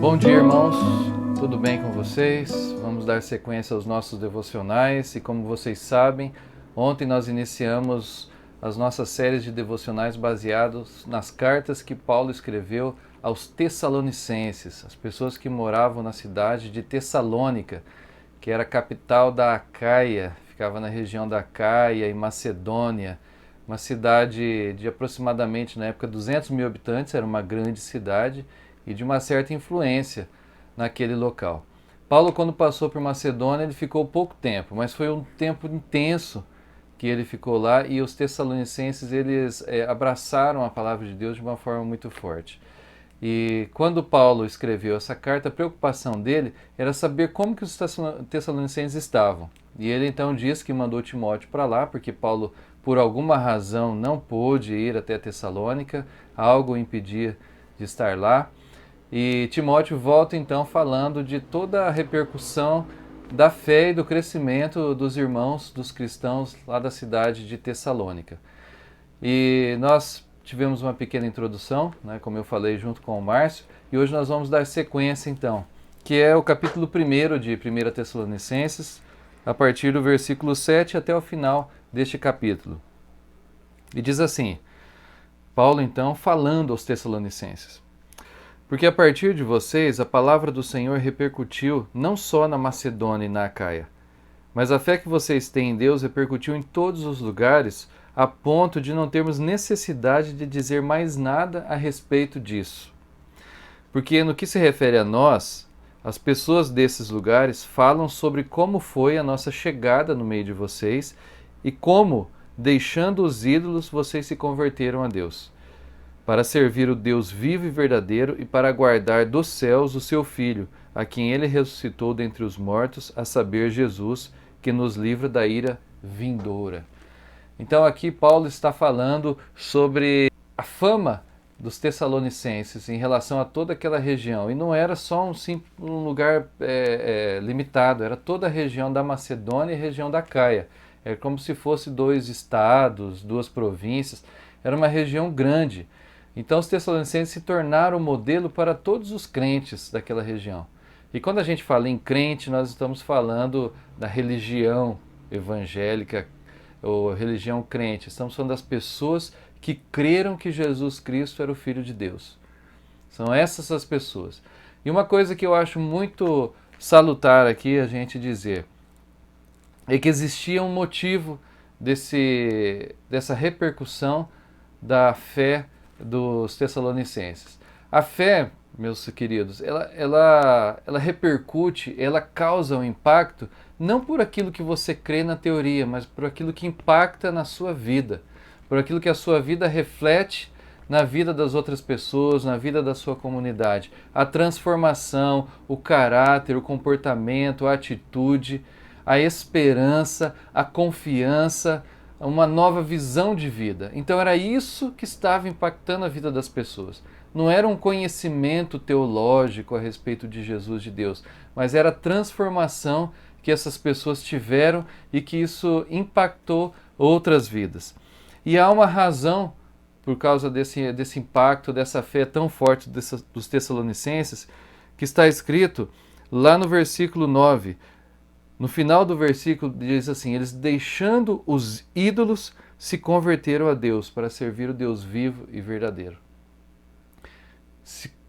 Bom dia, irmãos. Tudo bem com vocês? Vamos dar sequência aos nossos devocionais e, como vocês sabem, ontem nós iniciamos as nossas séries de devocionais baseados nas cartas que Paulo escreveu aos Tessalonicenses, as pessoas que moravam na cidade de Tessalônica, que era a capital da Acaia, ficava na região da Acaia e Macedônia, uma cidade de aproximadamente, na época, 200 mil habitantes, era uma grande cidade e de uma certa influência naquele local. Paulo, quando passou por Macedônia, ele ficou pouco tempo, mas foi um tempo intenso que ele ficou lá, e os tessalonicenses eles abraçaram a palavra de Deus de uma forma muito forte. E quando Paulo escreveu essa carta, a preocupação dele era saber como que os tessalonicenses estavam. E ele então diz que mandou Timóteo para lá, porque Paulo, por alguma razão, não pôde ir até Tessalônica, algo o impedia de estar lá. E Timóteo volta então falando de toda a repercussão da fé e do crescimento dos irmãos, dos cristãos lá da cidade de Tessalônica. E nós tivemos uma pequena introdução, né, como eu falei, junto com o Márcio, e hoje nós vamos dar sequência então, que é o capítulo 1 de 1 Tessalonicenses, a partir do versículo 7 até o final deste capítulo. E diz assim, Paulo então falando aos Tessalonicenses: porque a partir de vocês a palavra do Senhor repercutiu não só na Macedônia e na Acaia, mas a fé que vocês têm em Deus repercutiu em todos os lugares, a ponto de não termos necessidade de dizer mais nada a respeito disso. Porque no que se refere a nós, as pessoas desses lugares falam sobre como foi a nossa chegada no meio de vocês e como, deixando os ídolos, vocês se converteram a Deus, para servir o Deus vivo e verdadeiro e para aguardar dos céus o seu Filho, a quem ele ressuscitou dentre os mortos, a saber, Jesus, que nos livra da ira vindoura. Então aqui Paulo está falando sobre a fama dos tessalonicenses em relação a toda aquela região. E não era só um lugar limitado, era toda a região da Macedônia e a região da Acaia. Era como se fosse dois estados, duas províncias. Era uma região grande. Então os tessalonicenses se tornaram modelo para todos os crentes daquela região. E quando a gente fala em crente, nós estamos falando da religião evangélica ou religião crente. Estamos falando das pessoas que creram que Jesus Cristo era o Filho de Deus. São essas as pessoas. E uma coisa que eu acho muito salutar aqui a gente dizer é que existia um motivo dessa repercussão da fé dos tessalonicenses. A fé, meus queridos, ela repercute, ela causa um impacto não por aquilo que você crê na teoria, mas por aquilo que impacta na sua vida, por aquilo que a sua vida reflete na vida das outras pessoas, na vida da sua comunidade. A transformação, o caráter, o comportamento, a atitude, a esperança, a confiança, uma nova visão de vida. Então era isso que estava impactando a vida das pessoas. Não era um conhecimento teológico a respeito de Jesus, de Deus, mas era a transformação que essas pessoas tiveram e que isso impactou outras vidas. E há uma razão por causa desse impacto, dessa fé tão forte dos tessalonicenses, que está escrito lá no versículo 9. No final do versículo diz assim: eles, deixando os ídolos, se converteram a Deus para servir o Deus vivo e verdadeiro.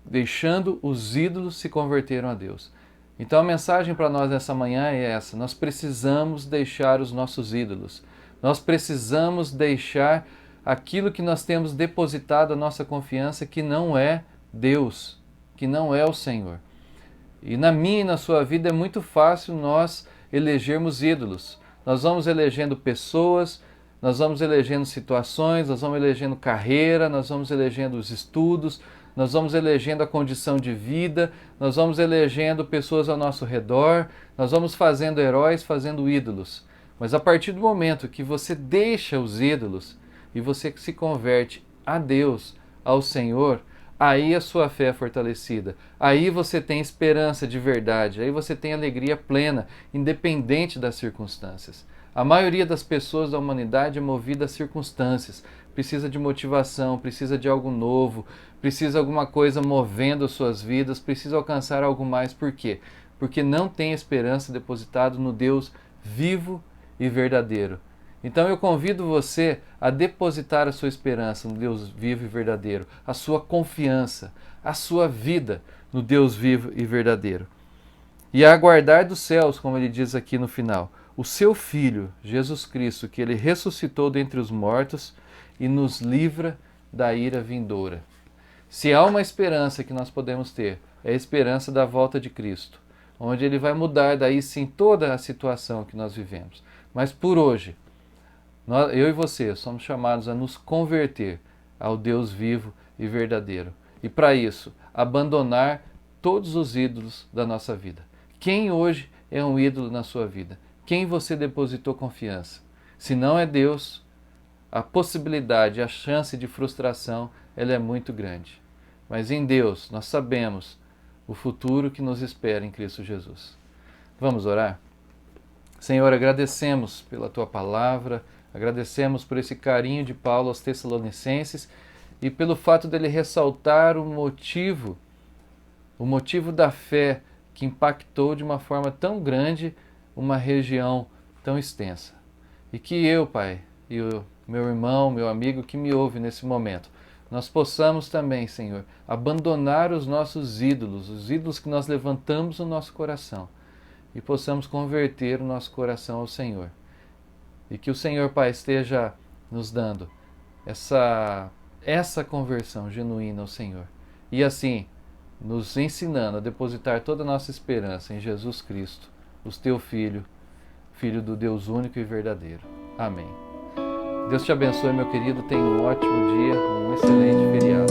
Deixando os ídolos, se converteram a Deus. Então a mensagem para nós nessa manhã é essa: nós precisamos deixar os nossos ídolos. Nós precisamos deixar aquilo que nós temos depositado a nossa confiança, que não é Deus, que não é o Senhor. E na minha e na sua vida é muito fácil nós elegermos ídolos. Nós vamos elegendo pessoas, nós vamos elegendo situações, nós vamos elegendo carreira, nós vamos elegendo os estudos, nós vamos elegendo a condição de vida, nós vamos elegendo pessoas ao nosso redor, nós vamos fazendo heróis, fazendo ídolos. Mas a partir do momento que você deixa os ídolos e você se converte a Deus, ao Senhor, aí a sua fé é fortalecida, aí você tem esperança de verdade, aí você tem alegria plena, independente das circunstâncias. A maioria das pessoas da humanidade é movida a circunstâncias, precisa de motivação, precisa de algo novo, precisa de alguma coisa movendo suas vidas, precisa alcançar algo mais. Por quê? Porque não tem esperança depositada no Deus vivo e verdadeiro. Então eu convido você a depositar a sua esperança no Deus vivo e verdadeiro, a sua confiança, a sua vida no Deus vivo e verdadeiro. E a aguardar dos céus, como ele diz aqui no final, o seu Filho, Jesus Cristo, que ele ressuscitou dentre os mortos e nos livra da ira vindoura. Se há uma esperança que nós podemos ter, é a esperança da volta de Cristo, onde ele vai mudar daí sim toda a situação que nós vivemos. Mas por hoje, eu e você somos chamados a nos converter ao Deus vivo e verdadeiro. E para isso, abandonar todos os ídolos da nossa vida. Quem hoje é um ídolo na sua vida? Quem você depositou confiança? Se não é Deus, a possibilidade, a chance de frustração, ela é muito grande. Mas em Deus, nós sabemos o futuro que nos espera em Cristo Jesus. Vamos orar? Senhor, agradecemos pela Tua palavra, agradecemos por esse carinho de Paulo aos Tessalonicenses e pelo fato dele ressaltar o motivo da fé que impactou de uma forma tão grande uma região tão extensa. E que eu, Pai, e o meu irmão, meu amigo que me ouve nesse momento, nós possamos também, Senhor, abandonar os nossos ídolos, os ídolos que nós levantamos no nosso coração, e possamos converter o nosso coração ao Senhor. E que o Senhor, Pai, esteja nos dando essa conversão genuína ao Senhor. E assim, nos ensinando a depositar toda a nossa esperança em Jesus Cristo, o Teu Filho, Filho do Deus único e verdadeiro. Amém. Deus te abençoe, meu querido. Tenha um ótimo dia, um excelente feriado.